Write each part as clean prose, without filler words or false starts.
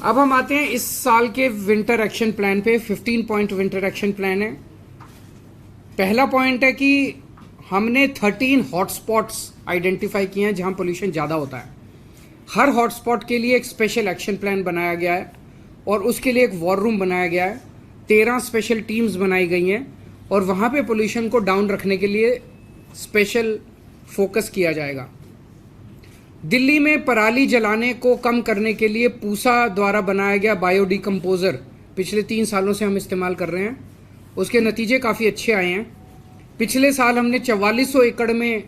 अब हम आते हैं इस साल के विंटर एक्शन प्लान पे। 15 पॉइंट विंटर एक्शन प्लान है। पहला पॉइंट है कि हमने 13 हॉटस्पॉट्स आइडेंटिफाई किए हैं जहां पोल्यूशन ज़्यादा होता है। हर हॉटस्पॉट के लिए एक स्पेशल एक्शन प्लान बनाया गया है और उसके लिए एक वॉर रूम बनाया गया है। 13 स्पेशल टीम्स बनाई गई हैं और वहाँ पे पोल्यूशन को डाउन रखने के लिए स्पेशल फोकस किया जाएगा। दिल्ली में पराली जलाने को कम करने के लिए पूसा द्वारा बनाया गया बायोडिकम्पोजर पिछले 3 सालों से हम इस्तेमाल कर रहे हैं। उसके नतीजे काफ़ी अच्छे आए हैं। पिछले साल हमने 4400 एकड़ में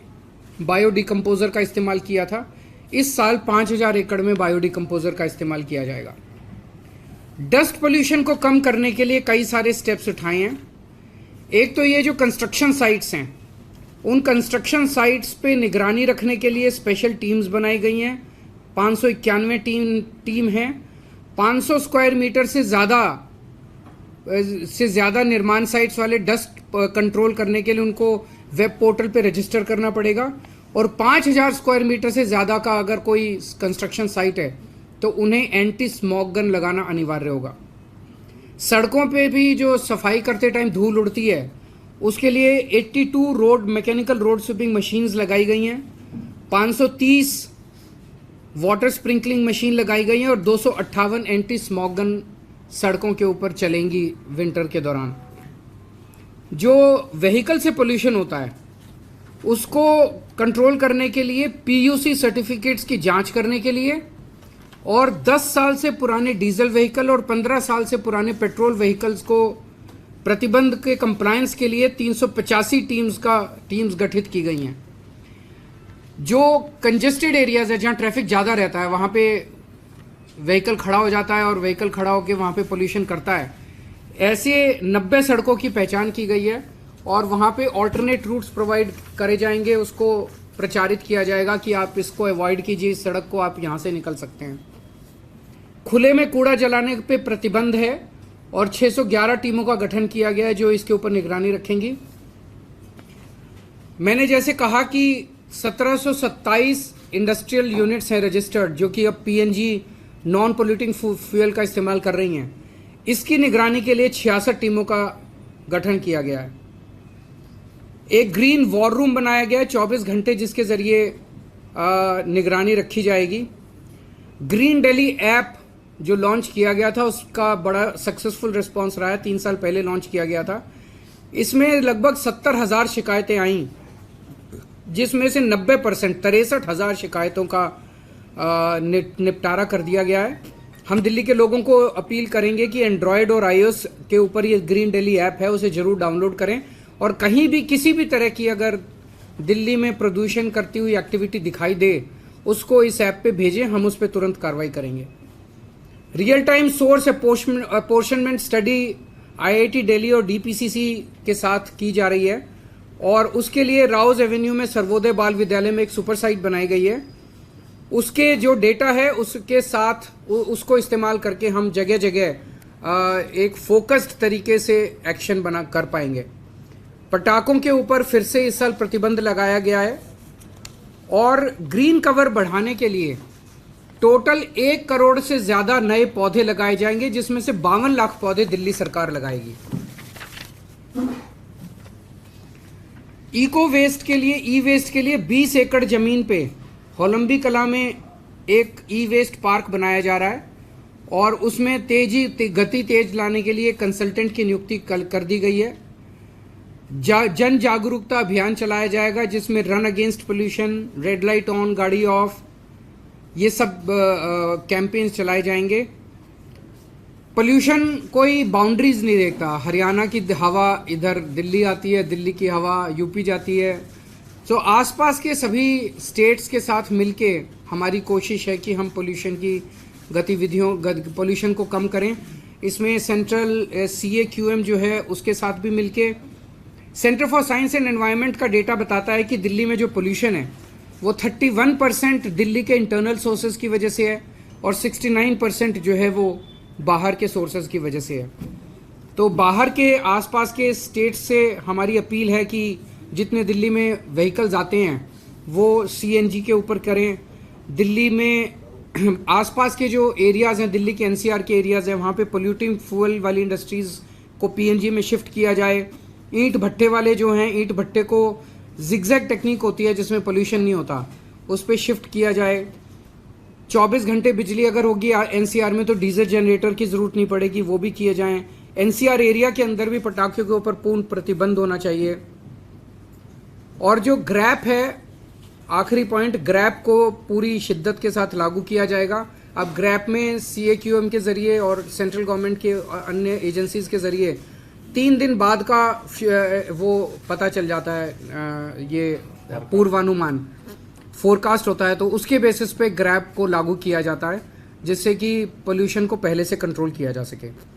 बायोडिकम्पोजर का इस्तेमाल किया था। इस साल 5000 एकड़ में बायोडिकम्पोजर का इस्तेमाल किया जाएगा। डस्ट पोल्यूशन को कम करने के लिए कई सारे स्टेप्स उठाए हैं। एक तो ये जो कंस्ट्रक्शन साइट्स हैं, उन कंस्ट्रक्शन साइट्स पे निगरानी रखने के लिए स्पेशल टीम्स बनाई गई हैं। 591 टीम है। 500 स्क्वायर मीटर से ज़्यादा निर्माण साइट्स वाले डस्ट कंट्रोल करने के लिए उनको वेब पोर्टल पे रजिस्टर करना पड़ेगा और 5000 स्क्वायर मीटर से ज़्यादा का अगर कोई कंस्ट्रक्शन साइट है तो उन्हें एंटी स्मोक गन लगाना अनिवार्य होगा। सड़कों पे भी जो सफाई करते टाइम धूल उड़ती है उसके लिए 82 मैकेनिकल रोड स्वीपिंग मशीन्स लगाई गई हैं। 530 वाटर स्प्रिंकलिंग मशीन लगाई गई हैं और 258 एंटी स्मोक गन सड़कों के ऊपर चलेंगी विंटर के दौरान। जो व्हीकल से पोल्यूशन होता है उसको कंट्रोल करने के लिए पीयूसी सर्टिफिकेट्स की जांच करने के लिए और 10 साल से पुराने डीजल व्हीकल और 15 साल से पुराने पेट्रोल व्हीकल्स को प्रतिबंध के कंप्लायंस के लिए 385 टीम्स गठित की गई हैं। जो कंजेस्टेड एरियाज है जहां ट्रैफिक ज़्यादा रहता है वहां पे व्हीकल खड़ा हो जाता है और व्हीकल खड़ा होकर वहां पे पोल्यूशन करता है, ऐसे 90 सड़कों की पहचान की गई है और वहां पे ऑल्टरनेट रूट्स प्रोवाइड करे जाएंगे। उसको प्रचारित किया जाएगा कि आप इसको अवॉइड कीजिए, इस सड़क को आप यहाँ से निकल सकते हैं। खुले में कूड़ा जलाने पे प्रतिबंध है और 611 टीमों का गठन किया गया है जो इसके ऊपर निगरानी रखेंगी। मैंने जैसे कहा कि 1727 इंडस्ट्रियल यूनिट्स हैं रजिस्टर्ड जो कि अब पीएनजी नॉन पोल्यूटिंग फ्यूल का इस्तेमाल कर रही हैं। इसकी निगरानी के लिए 66 टीमों का गठन किया गया है। एक ग्रीन वॉर रूम बनाया गया है 24 घंटे जिसके जरिए निगरानी रखी जाएगी। ग्रीन दिल्ली ऐप जो लॉन्च किया गया था उसका बड़ा सक्सेसफुल रिस्पांस रहा है। 3 साल पहले लॉन्च किया गया था। इसमें लगभग 70,000 शिकायतें आईं जिसमें से 90% 63,000 शिकायतों का निपटारा कर दिया गया है। हम दिल्ली के लोगों को अपील करेंगे कि एंड्रॉयड और iOS के ऊपर ये ग्रीन दिल्ली ऐप है उसे जरूर डाउनलोड करें और कहीं भी किसी भी तरह की अगर दिल्ली में प्रदूषण करती हुई एक्टिविटी दिखाई दे उसको इस ऐप पे भेजें, हम उस पर तुरंत कार्रवाई करेंगे। Real time source apportionment study IIT Delhi और डीपीसीसी के साथ की जा रही है और उसके लिए राउज एवेन्यू में सर्वोदय बाल विद्यालय में एक सुपर साइट बनाई गई है। उसके जो डेटा है उसके साथ उसको इस्तेमाल करके हम जगह जगह एक फोकस्ड तरीके से एक्शन बना कर पाएंगे। पटाखों के ऊपर फिर से इस साल प्रतिबंध लगाया गया है और ग्रीन कवर बढ़ाने के लिए टोटल 1 करोड़ से ज्यादा नए पौधे लगाए जाएंगे जिसमें से 52 लाख पौधे दिल्ली सरकार लगाएगी। इको वेस्ट के लिए ई वेस्ट के लिए 20 एकड़ जमीन पे होलंबी कला में एक ई वेस्ट पार्क बनाया जा रहा है और उसमें गति तेज लाने के लिए कंसल्टेंट की नियुक्ति कर दी गई है। जन जागरूकता अभियान चलाया जाएगा जिसमें run against pollution, red light on, गाड़ी ऑफ, ये सब कैंपेन्स चलाए जाएंगे। पोल्यूशन कोई बाउंड्रीज नहीं देखता। हरियाणा की हवा इधर दिल्ली आती है, दिल्ली की हवा यूपी जाती है। तो आसपास के सभी स्टेट्स के साथ मिलके हमारी कोशिश है कि हम पोल्यूशन की पोल्यूशन को कम करें। इसमें सेंट्रल CAQM जो है उसके साथ भी मिलके centre for science and environment का डेटा बताता है कि दिल्ली में जो पोल्यूशन है वो 31% दिल्ली के इंटरनल सोर्सेज की वजह से है और 69% जो है वो बाहर के सोर्सेज की वजह से है। तो बाहर के आसपास के स्टेट्स से हमारी अपील है कि जितने दिल्ली में व्हीकल्स आते हैं वो CNG के ऊपर करें। दिल्ली में आसपास के जो एरियाज़ हैं, दिल्ली के एनसीआर के एरियाज़ हैं, वहाँ पे पोल्यूटिंग फ्यूल वाली इंडस्ट्रीज़ को पीएनजी में शिफ्ट किया जाए। ईंट भट्टे वाले जो हैं, ईंट भट्टे को जिगजैग टेक्निक होती है जिसमें पोल्यूशन नहीं होता, उस पर शिफ्ट किया जाए। 24 घंटे बिजली अगर होगी एनसीआर में तो डीजल जनरेटर की ज़रूरत नहीं पड़ेगी, वो भी किए जाएं। एनसीआर एरिया के अंदर भी पटाखों के ऊपर पूर्ण प्रतिबंध होना चाहिए। और जो ग्रैप है, आखिरी पॉइंट, ग्रैप को पूरी शिद्दत के साथ लागू किया जाएगा। अब ग्रैप में CAQM के ज़रिए और सेंट्रल गवर्नमेंट के अन्य एजेंसीज के ज़रिए 3 दिन बाद का वो पता चल जाता है, ये पूर्वानुमान फोरकास्ट होता है, तो उसके बेसिस पे ग्रैप को लागू किया जाता है जिससे कि पोल्यूशन को पहले से कंट्रोल किया जा सके।